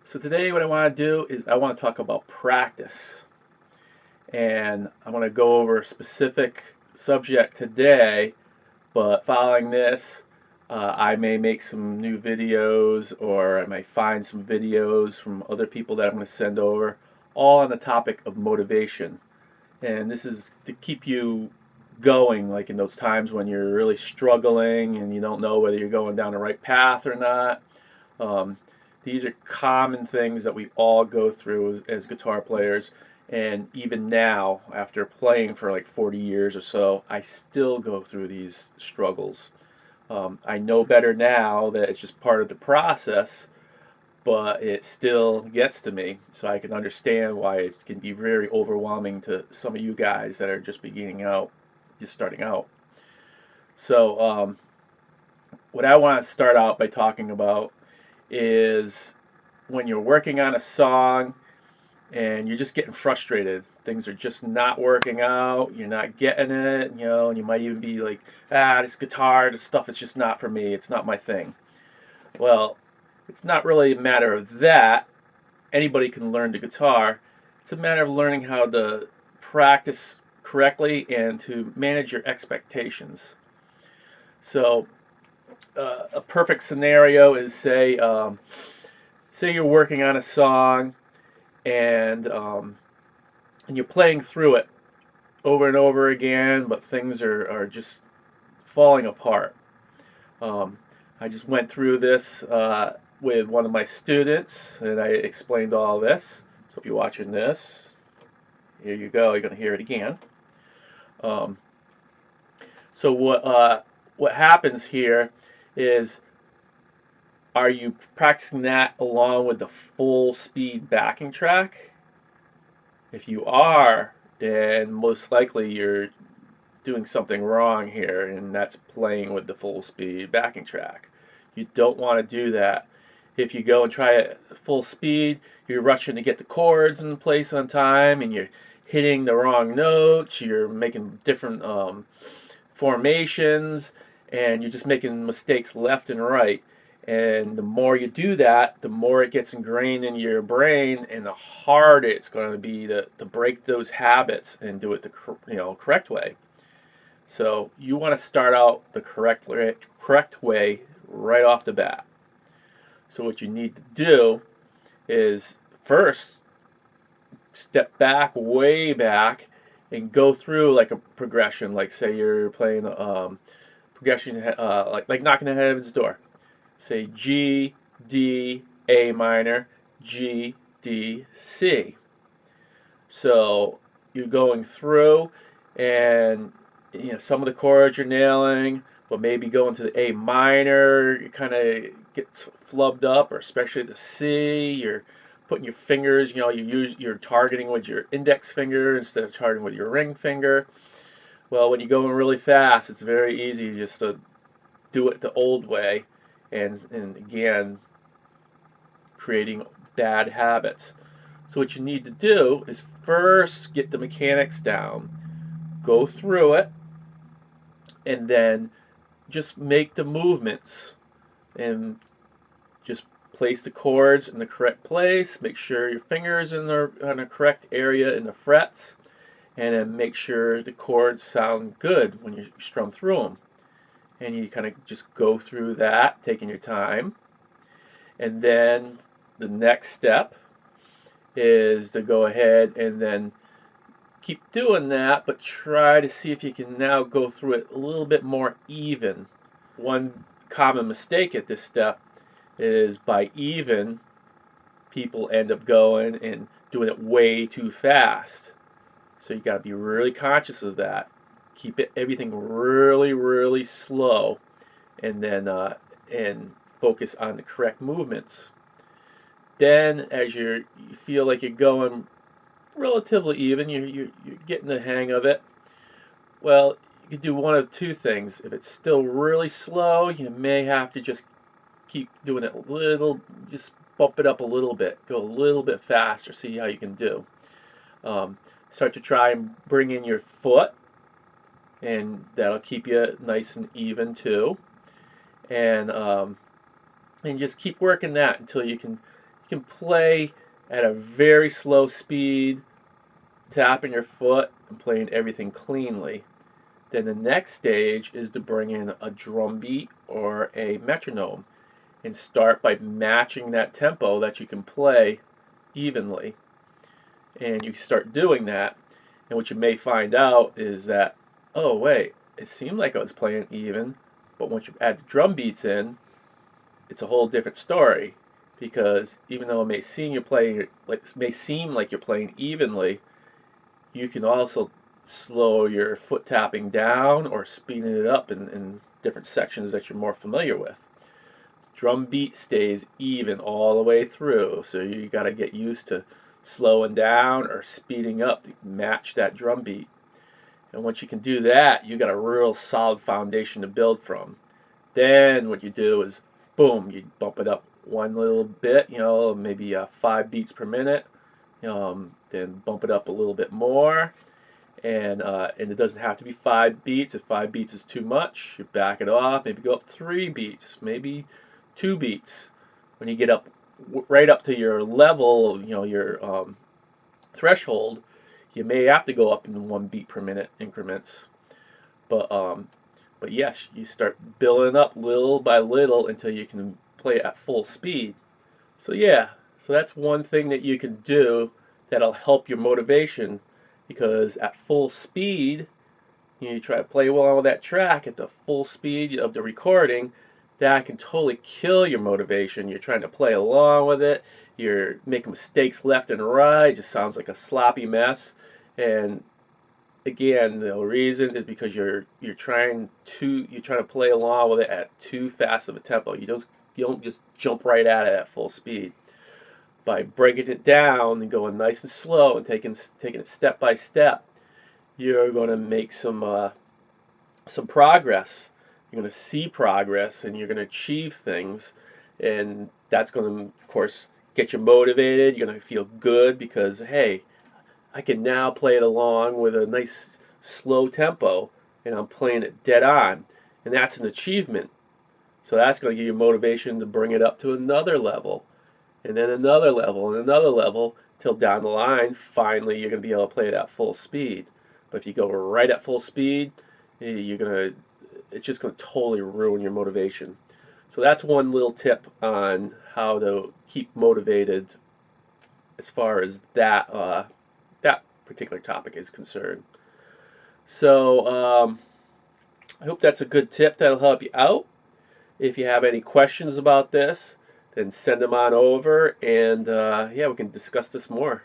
So today what I want to do is I want to talk about practice. And I want to go over a specific subject today, but following this, I may make some new videos or I might find some videos from other people that I'm going to send over, all on the topic of motivation. And this is to keep you going, like in those times when you're really struggling and you don't know whether you're going down the right path or not. Um, these are common things that we all go through as guitar players, and even now, after playing for like 40 years or so, I still go through these struggles. I know better now that it's just part of the process, but it still gets to me, so I can understand why it can be very overwhelming to some of you guys that are just beginning out, just starting out. So, what I want to start out by talking about is when you're working on a song and you're just getting frustrated. Things are just not working out. You're not getting it, and you might even be like, this guitar, this stuff is just not for me. It's not my thing. Well, it's not really a matter of that. Anybody can learn the guitar. It's a matter of learning how to practice correctly and to manage your expectations. So, a perfect scenario is say you're working on a song and you're playing through it over and over again, but things are just falling apart. Um, I just went through this with one of my students, and I explained all this. So if you're watching this, here you go. You're going to hear it again. Um, so what happens here is, are you practicing that along with the full speed backing track? If you are, then most likely you're doing something wrong here, and that's playing with the full speed backing track. You don't want to do that. If you go and try it full speed, you're rushing to get the chords in place on time, and you're hitting the wrong notes, you're making different formations, and you're just making mistakes left and right. And the more you do that, the more it gets ingrained in your brain, and the harder it's going to be to break those habits and do it the correct way. So you want to start out the correct way right off the bat. So what you need to do is first step back, way back, and go through like a progression. Like say you're playing progression, like knocking on heaven's door. Say G, D, A minor, G, D, C. So you're going through, and some of the chords you're nailing, but maybe going to the A minor, it kind of gets flubbed up, or especially the C. You're putting your fingers, you're targeting with your index finger instead of targeting with your ring finger. Well, when you're going really fast, it's very easy just to do it the old way, and again, creating bad habits. So what you need to do is first get the mechanics down, go through it, and then just make the movements and just place the chords in the correct place. Make sure your fingers in the correct area in the frets, and then make sure the chords sound good when you strum through them. And you kind of just go through that, taking your time. And then the next step is to go ahead and then keep doing that, but try to see if you can now go through it a little bit more even. One common mistake at this step is by even, people end up going and doing it way too fast. So you got to be really conscious of that. Keep everything really, really slow, and then and focus on the correct movements. Then, as you feel like you're going relatively even, you're getting the hang of it. Well, you can do one of two things. If it's still really slow, you may have to just keep doing it a little, just bump it up a little bit, go a little bit faster, see how you can do. Start to try and bring in your foot, and that'll keep you nice and even too. And just keep working that until you can You can play at a very slow speed, tapping your foot and playing everything cleanly. Then the next stage is to bring in a drum beat or a metronome and start by matching that tempo that you can play evenly. And you start doing that, and what you may find out is that, oh wait, it seemed like I was playing even, but once you add the drum beats in, it's a whole different story. Because even though it may seem like you're playing evenly, you can also slow your foot tapping down or speeding it up in different sections that you're more familiar with. Drum beat stays even all the way through, so you got to get used to slowing down or speeding up to match that drum beat. And once you can do that, you got a real solid foundation to build from. Then what you do is, boom, you bump it up one little bit, maybe 5 beats per minute. Then bump it up a little bit more, and it doesn't have to be 5 beats. If 5 beats is too much, you back it off. Maybe go up 3 beats, maybe 2 beats. When you get up right up to your level, your threshold, you may have to go up in 1 beat per minute increments. But yes, you start building up little by little until you can play at full speed. So yeah, so that's one thing that you can do that'll help your motivation, because at full speed, you try to play well on that track at the full speed of the recording, that can totally kill your motivation. You're trying to play along with it, you're making mistakes left and right, it just sounds like a sloppy mess. And again, the reason is because you're trying to play along with it at too fast of a tempo. You don't just jump right at it at full speed. By breaking it down and going nice and slow and taking it step by step, you're going to make some progress. You're going to see progress, and you're going to achieve things, and that's going to, of course, get you motivated. You're going to feel good because, hey, I can now play it along with a nice slow tempo, and I'm playing it dead on, and that's an achievement. So that's going to give you motivation to bring it up to another level, and then another level, and another level, till down the line, finally you're going to be able to play it at full speed. But if you go right at full speed, it's just going to totally ruin your motivation. So that's one little tip on how to keep motivated as far as that particular topic is concerned. So I hope that's a good tip that'll help you out. If you have any questions about this, then send them on over, and yeah, we can discuss this more.